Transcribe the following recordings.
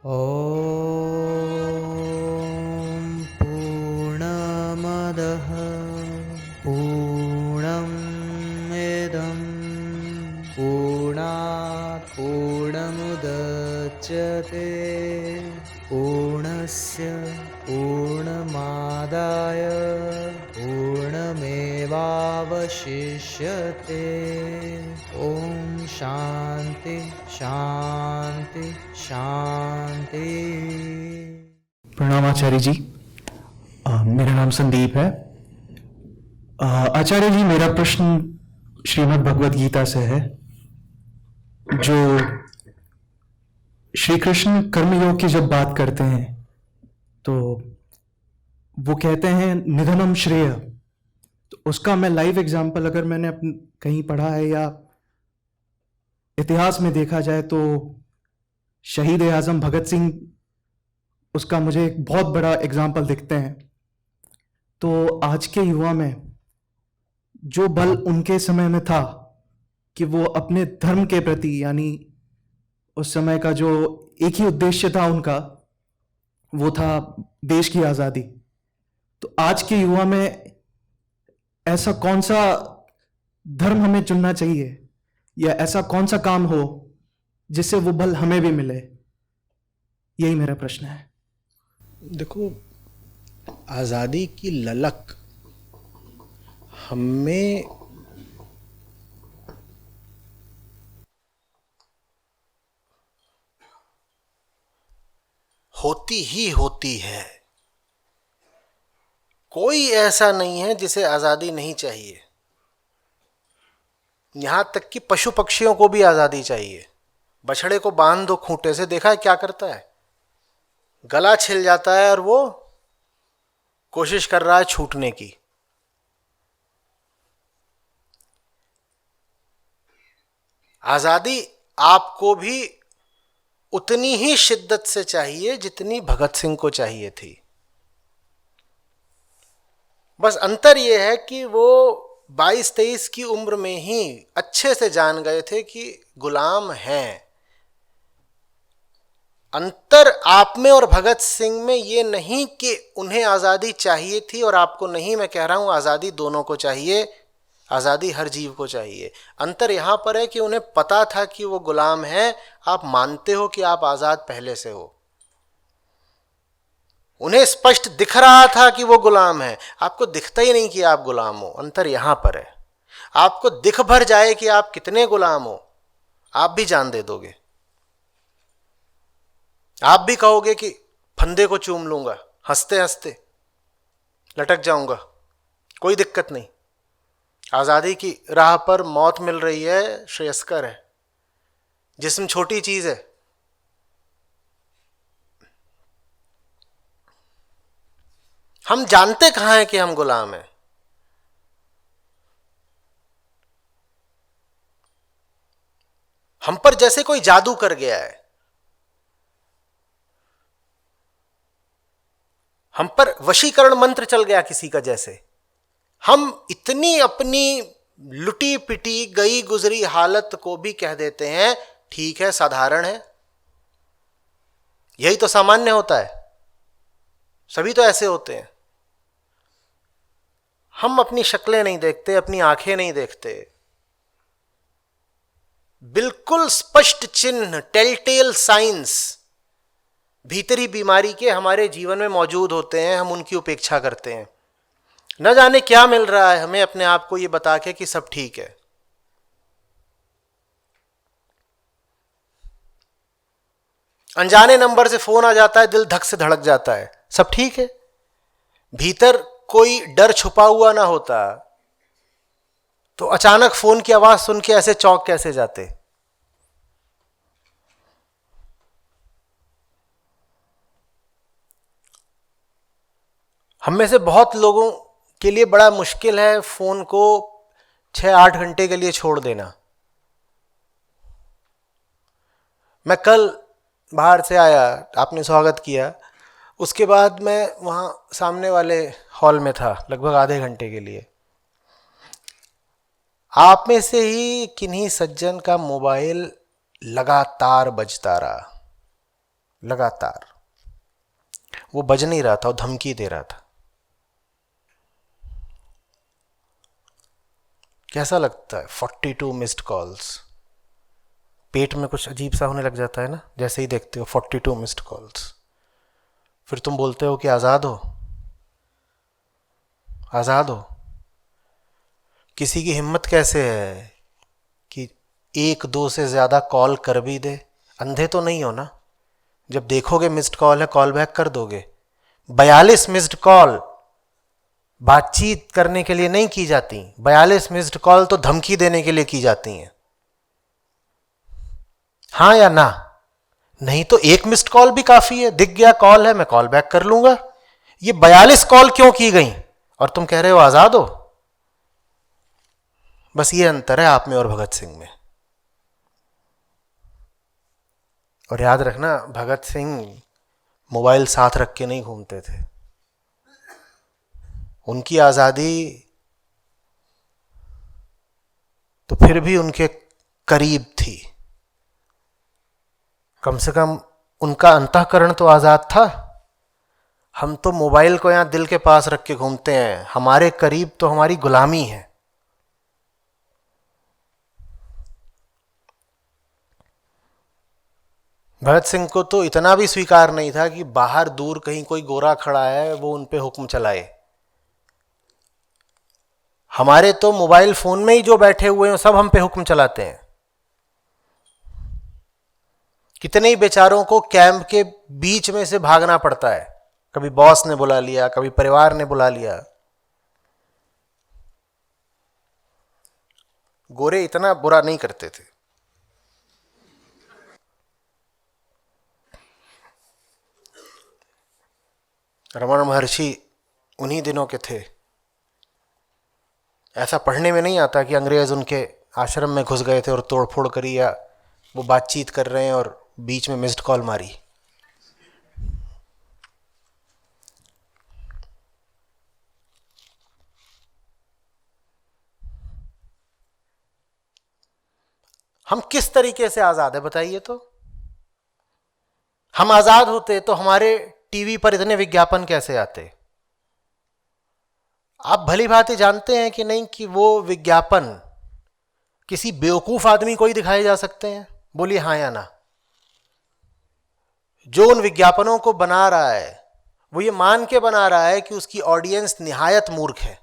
ॐ पूर्णमदः पूर्णमिदं पूर्णात् पूर्णमुदच्यते पूर्णस्य पूर्णमादाय पूर्णमेवावशिष्यते। ॐ शान्ति शान्ति शांति। प्रणाम आचार्य जी। मेरा नाम संदीप है। आचार्य जी, मेरा प्रश्न श्रीमद् भगवद गीता से है, जो श्री कृष्ण कर्मयोग की जब बात करते हैं तो वो कहते हैं निधनम श्रेय। तो उसका मैं लाइव एग्जाम्पल अगर मैंने कहीं पढ़ा है या इतिहास में देखा जाए तो शहीद आजम भगत सिंह उसका मुझे एक बहुत बड़ा एग्जाम्पल दिखते हैं। तो आज के युवा में जो बल उनके समय में था कि वो अपने धर्म के प्रति, यानी उस समय का जो एक ही उद्देश्य था उनका, वो था देश की आज़ादी। तो आज के युवा में ऐसा कौन सा धर्म हमें चुनना चाहिए या ऐसा कौन सा काम हो जिससे वो बल हमें भी मिले? यही मेरा प्रश्न है। देखो, आज़ादी की ललक हमें होती ही होती है। कोई ऐसा नहीं है जिसे आज़ादी नहीं चाहिए। यहां तक कि पशु पक्षियों को भी आज़ादी चाहिए। बछड़े को बांध दो खूंटे से, देखा है क्या करता है? गला छिल जाता है और वो कोशिश कर रहा है छूटने की। आज़ादी आपको भी उतनी ही शिद्दत से चाहिए जितनी भगत सिंह को चाहिए थी। बस अंतर यह है कि वो 22-23 की उम्र में ही अच्छे से जान गए थे कि गुलाम हैं। अंतर आप में और भगत सिंह में ये नहीं कि उन्हें आज़ादी चाहिए थी और आपको नहीं। मैं कह रहा हूं आज़ादी दोनों को चाहिए, आज़ादी हर जीव को चाहिए। अंतर यहां पर है कि उन्हें पता था कि वो गुलाम हैं। आप मानते हो कि आप आज़ाद पहले से हो। उन्हें स्पष्ट दिख रहा था कि वो गुलाम है, आपको दिखता ही नहीं कि आप गुलाम हो। अंतर यहां पर है। आपको दिख भर जाए कि आप कितने गुलाम हो, आप भी जान दे दोगे। आप भी कहोगे कि फंदे को चूम लूंगा, हंसते हंसते लटक जाऊंगा, कोई दिक्कत नहीं। आज़ादी की राह पर मौत मिल रही है, श्रेयस्कर है। जिस्म छोटी चीज है। हम जानते कहां हैं कि हम गुलाम हैं? हम पर जैसे कोई जादू कर गया है। हम पर वशीकरण मंत्र चल गया किसी का जैसे। हम इतनी अपनी लुटी पिटी गई गुजरी हालत को भी कह देते हैं ठीक है, साधारण है। यही तो सामान्य होता है। सभी तो ऐसे होते हैं। हम अपनी शक्लें नहीं देखते, अपनी आंखें नहीं देखते। बिल्कुल स्पष्ट चिन्ह, टेलटेल साइंस भीतरी बीमारी के हमारे जीवन में मौजूद होते हैं। हम उनकी उपेक्षा करते हैं। न जाने क्या मिल रहा है हमें अपने आप को ये बता के कि सब ठीक है। अनजाने नंबर से फोन आ जाता है, दिल धक से धड़क जाता है, सब ठीक है। भीतर कोई डर छुपा हुआ ना होता तो अचानक फोन की आवाज सुन के ऐसे चौंक कैसे जाते? हम में से बहुत लोगों के लिए बड़ा मुश्किल है फोन को 6-8 घंटे के लिए छोड़ देना। मैं कल बाहर से आया, आपने स्वागत किया, उसके बाद मैं वहां सामने वाले हॉल में था लगभग आधे घंटे के लिए। आप में से ही किन्हीं सज्जन का मोबाइल लगातार बजता रहा। लगातार। वो बज नहीं रहा था, वो धमकी दे रहा था। कैसा लगता है 42 मिस्ड कॉल्स? पेट में कुछ अजीब सा होने लग जाता है ना जैसे ही देखते हो 42 मिस्ड कॉल्स। फिर तुम बोलते हो कि आज़ाद हो, आज़ाद हो। किसी की हिम्मत कैसे है कि एक दो से ज़्यादा कॉल कर भी दे? अंधे तो नहीं हो ना? जब देखोगे मिस्ड कॉल है कॉल बैक कर दोगे। 42 मिस्ड कॉल बातचीत करने के लिए नहीं की जाती, 42 मिस्ड कॉल तो धमकी देने के लिए की जाती हैं। हाँ या ना? नहीं तो एक मिस्ड कॉल भी काफी है, दिख गया कॉल है मैं कॉल बैक कर लूंगा। ये 42 कॉल क्यों की गई और तुम कह रहे हो आजाद हो? बस ये अंतर है आप में और भगत सिंह में। और याद रखना, भगत सिंह मोबाइल साथ रख के नहीं घूमते थे। उनकी आजादी तो फिर भी उनके करीब थी, कम से कम उनका अंतःकरण तो आजाद था। हम तो मोबाइल को यहां दिल के पास रख के घूमते हैं, हमारे करीब तो हमारी गुलामी है। भगत सिंह को तो इतना भी स्वीकार नहीं था कि बाहर दूर कहीं कोई गोरा खड़ा है वो उन पे हुक्म चलाए। हमारे तो मोबाइल फोन में ही जो बैठे हुए हैं सब हम पे हुक्म चलाते हैं। कितने ही बेचारों को कैंप के बीच में से भागना पड़ता है, कभी बॉस ने बुला लिया, कभी परिवार ने बुला लिया। गोरे इतना बुरा नहीं करते थे। रमण महर्षि उन्हीं दिनों के थे। ऐसा पढ़ने में नहीं आता कि अंग्रेज उनके आश्रम में घुस गए थे और तोड़फोड़ करी, या वो बातचीत कर रहे हैं और बीच में मिस्ड कॉल मारी। हम किस तरीके से आजाद है बताइए तो? हम आजाद होते तो हमारे टीवी पर इतने विज्ञापन कैसे आते? आप भली भांति जानते हैं कि नहीं कि वो विज्ञापन किसी बेवकूफ आदमी को ही दिखाए जा सकते हैं? बोलिए हाँ या ना। जो उन विज्ञापनों को बना रहा है वो ये मान के बना रहा है कि उसकी ऑडियंस निहायत मूर्ख है।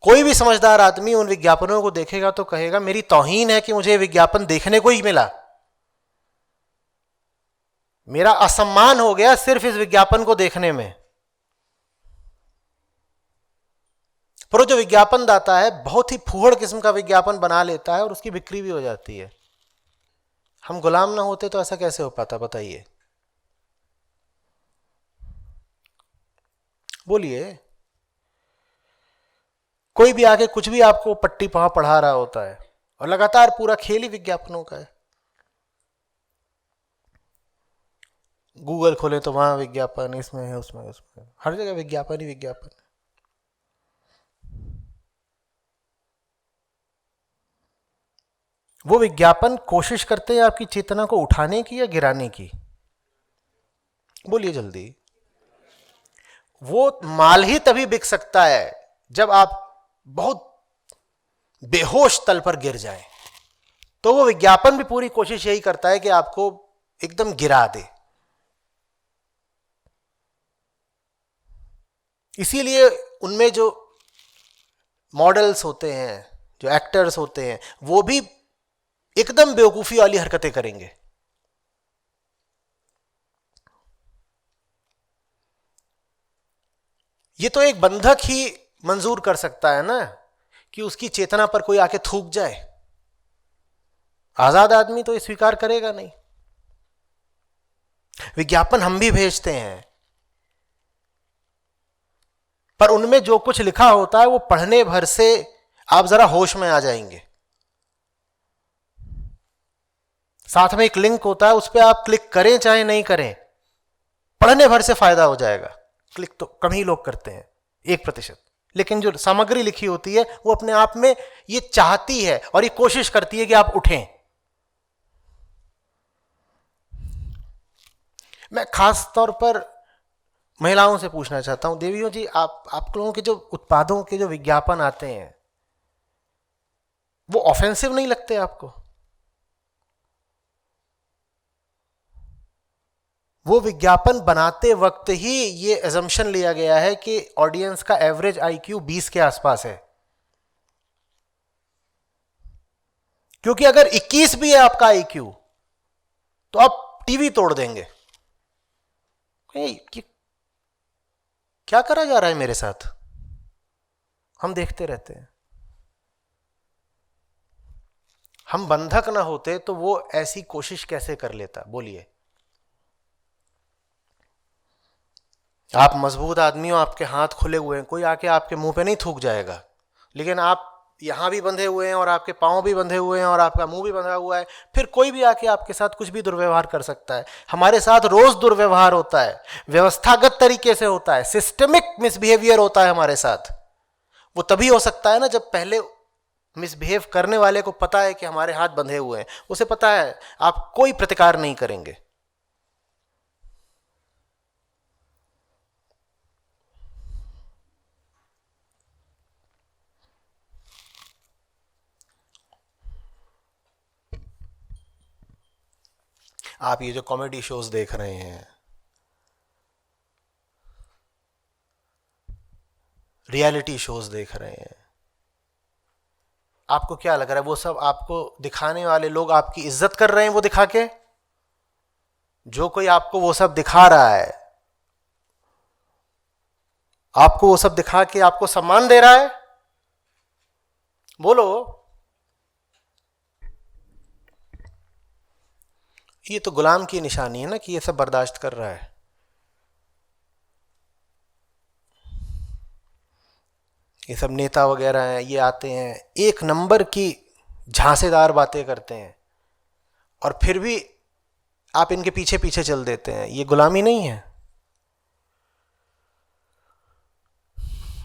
कोई भी समझदार आदमी उन विज्ञापनों को देखेगा तो कहेगा मेरी तौहीन है कि मुझे विज्ञापन देखने को ही मिला, मेरा असम्मान हो गया सिर्फ इस विज्ञापन को देखने में। पर जो विज्ञापन दाता है बहुत ही फूहड़ किस्म का विज्ञापन बना लेता है और उसकी बिक्री भी हो जाती है। हम गुलाम ना होते तो ऐसा कैसे हो पाता बताइए? बोलिए। कोई भी आके कुछ भी आपको पट्टी पढ़ा रहा होता है और लगातार पूरा खेल ही विज्ञापनों का है। गूगल खोले तो वहां विज्ञापन, इसमें है उसमें उसमें, हर जगह विज्ञापन ही विज्ञापन। वो विज्ञापन कोशिश करते हैं आपकी चेतना को उठाने की या गिराने की? बोलिए जल्दी। वो माल ही तभी बिक सकता है जब आप बहुत बेहोश तल पर गिर जाए, तो वो विज्ञापन भी पूरी कोशिश यही करता है कि आपको एकदम गिरा दे। इसीलिए उनमें जो मॉडल्स होते हैं, जो एक्टर्स होते हैं, वो भी एकदम बेवकूफी वाली हरकतें करेंगे। ये तो एक बंधक ही मंजूर कर सकता है ना कि उसकी चेतना पर कोई आके थूक जाए। आजाद आदमी तो ये स्वीकार करेगा नहीं। विज्ञापन हम भी भेजते हैं, पर उनमें जो कुछ लिखा होता है वो पढ़ने भर से आप जरा होश में आ जाएंगे। साथ में एक लिंक होता है, उस पर आप क्लिक करें चाहे नहीं करें, पढ़ने भर से फायदा हो जाएगा। क्लिक तो कम ही लोग करते हैं, 1%, लेकिन जो सामग्री लिखी होती है वो अपने आप में ये चाहती है और ये कोशिश करती है कि आप उठें। मैं खास तौर पर महिलाओं से पूछना चाहता हूं, देवियों जी, आप लोगों के जो उत्पादों के जो विज्ञापन आते हैं वो ऑफेंसिव नहीं लगते आपको? वो विज्ञापन बनाते वक्त ही ये एजम्पशन लिया गया है कि ऑडियंस का एवरेज आईक्यू 20 के आसपास है, क्योंकि अगर 21 भी है आपका आईक्यू तो आप टीवी तोड़ देंगे। क्या करा जा रहा है मेरे साथ, हम देखते रहते हैं। हम बंधक ना होते तो वो ऐसी कोशिश कैसे कर लेता? बोलिए। आप मजबूत आदमी हो, आपके हाथ खुले हुए हैं, कोई आके आपके मुंह पे नहीं थूक जाएगा, लेकिन आप यहां भी बंधे हुए हैं और आपके पांव भी बंधे हुए हैं और आपका मुंह भी बंधा हुआ है, फिर कोई भी आके आपके साथ कुछ भी दुर्व्यवहार कर सकता है। हमारे साथ रोज दुर्व्यवहार होता है, व्यवस्थागत तरीके से होता है, सिस्टमिक मिसबिहेवियर होता है हमारे साथ। वो तभी हो सकता है ना जब पहले मिसबिहेव करने वाले को पता है कि हमारे हाथ बंधे हुए हैं, उसे पता है आप कोई प्रतिकार नहीं करेंगे। आप ये जो कॉमेडी शोज देख रहे हैं, रियलिटी शोज देख रहे हैं, आपको क्या लग रहा है वो सब आपको दिखाने वाले लोग आपकी इज्जत कर रहे हैं? वो दिखा के, जो कोई आपको वो सब दिखा रहा है, आपको वो सब दिखा के आपको सम्मान दे रहा है? बोलो। ये तो गुलाम की निशानी है ना कि ये सब बर्दाश्त कर रहा है। ये सब नेता वगैरह हैं, ये आते हैं एक नंबर की झांसेदार बातें करते हैं और फिर भी आप इनके पीछे पीछे चल देते हैं। ये गुलामी नहीं है?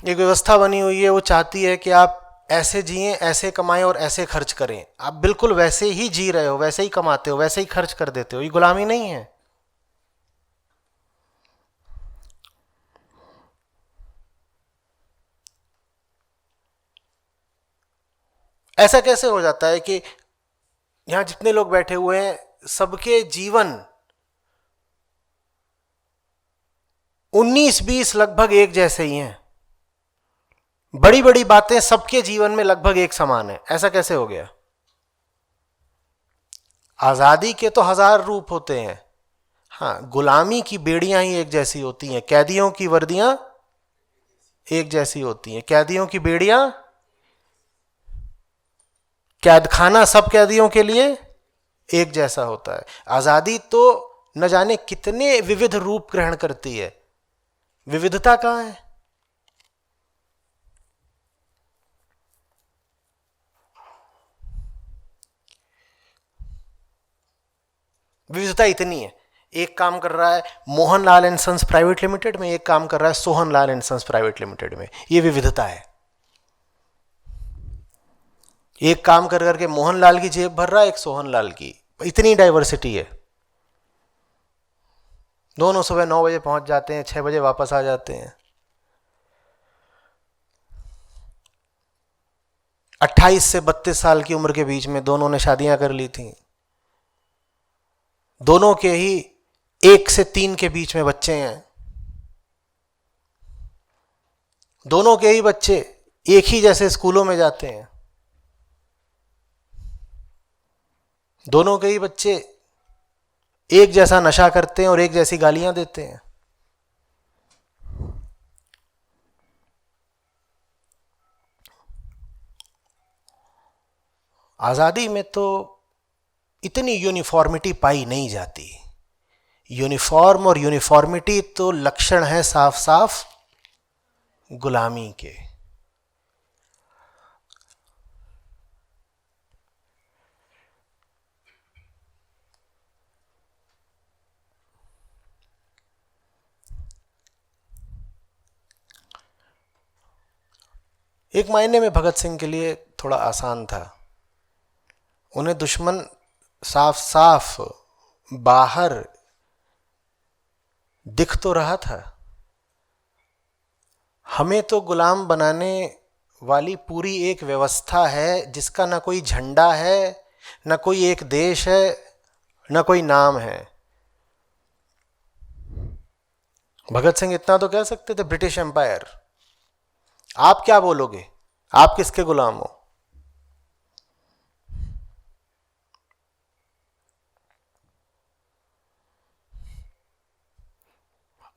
एक व्यवस्था बनी हुई है, वो चाहती है कि आप ऐसे जिए, ऐसे कमाएं और ऐसे खर्च करें। आप बिल्कुल वैसे ही जी रहे हो, वैसे ही कमाते हो, वैसे ही खर्च कर देते हो। ये गुलामी नहीं है? ऐसा कैसे हो जाता है कि यहां जितने लोग बैठे हुए हैं सबके जीवन 19-20 लगभग एक जैसे ही हैं, बड़ी बड़ी बातें सबके जीवन में लगभग एक समान है? ऐसा कैसे हो गया? आजादी के तो 1000 रूप होते हैं, हाँ, गुलामी की बेड़ियां ही एक जैसी होती हैं, कैदियों की वर्दियां एक जैसी होती हैं। कैदियों की बेड़ियां, कैदखाना सब कैदियों के लिए एक जैसा होता है। आजादी तो न जाने कितने विविध रूप ग्रहण करती है, विविधता कहां है? विविधता इतनी है, एक काम कर रहा है Mohanlal and sons private limited में, एक काम कर रहा है Sohanlal and sons private limited में। ये विविधता है। एक काम कर करके मोहनलाल की जेब भर रहा है, एक सोहनलाल की। इतनी डाइवर्सिटी है। दोनों सुबह 9 बजे पहुंच जाते हैं, 6 बजे वापस आ जाते हैं। 28 से 32 साल की उम्र के बीच में दोनों ने शादियां कर ली थी। दोनों के ही 1 से 3 के बीच में बच्चे हैं। दोनों के ही बच्चे एक ही जैसे स्कूलों में जाते हैं। दोनों के ही बच्चे एक जैसा नशा करते हैं और एक जैसी गालियां देते हैं। आजादी में तो इतनी यूनिफॉर्मिटी पाई नहीं जाती। यूनिफॉर्म और यूनिफॉर्मिटी तो लक्षण है साफ साफ गुलामी के। एक मायने में भगत सिंह के लिए थोड़ा आसान था। उन्हें दुश्मन साफ साफ बाहर दिख तो रहा था। हमें तो गुलाम बनाने वाली पूरी एक व्यवस्था है जिसका ना कोई झंडा है, ना कोई एक देश है, ना कोई नाम है। भगत सिंह इतना तो कह सकते थे, ब्रिटिश एम्पायर। आप क्या बोलोगे? आप किसके गुलाम हो?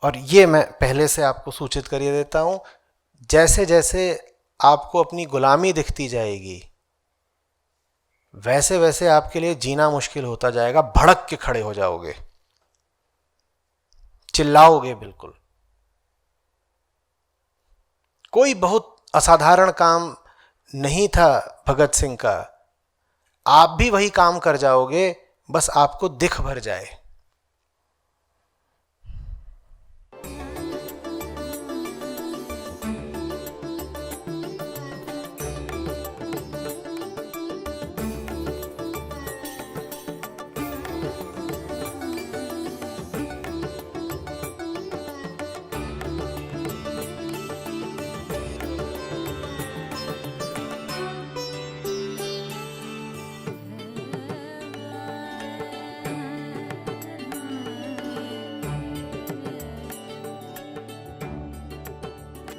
और ये मैं पहले से आपको सूचित करिए देता हूं, जैसे जैसे आपको अपनी गुलामी दिखती जाएगी वैसे वैसे आपके लिए जीना मुश्किल होता जाएगा। भड़क के खड़े हो जाओगे, चिल्लाओगे बिल्कुल। कोई बहुत असाधारण काम नहीं था भगत सिंह का, आप भी वही काम कर जाओगे, बस आपको दिख भर जाए।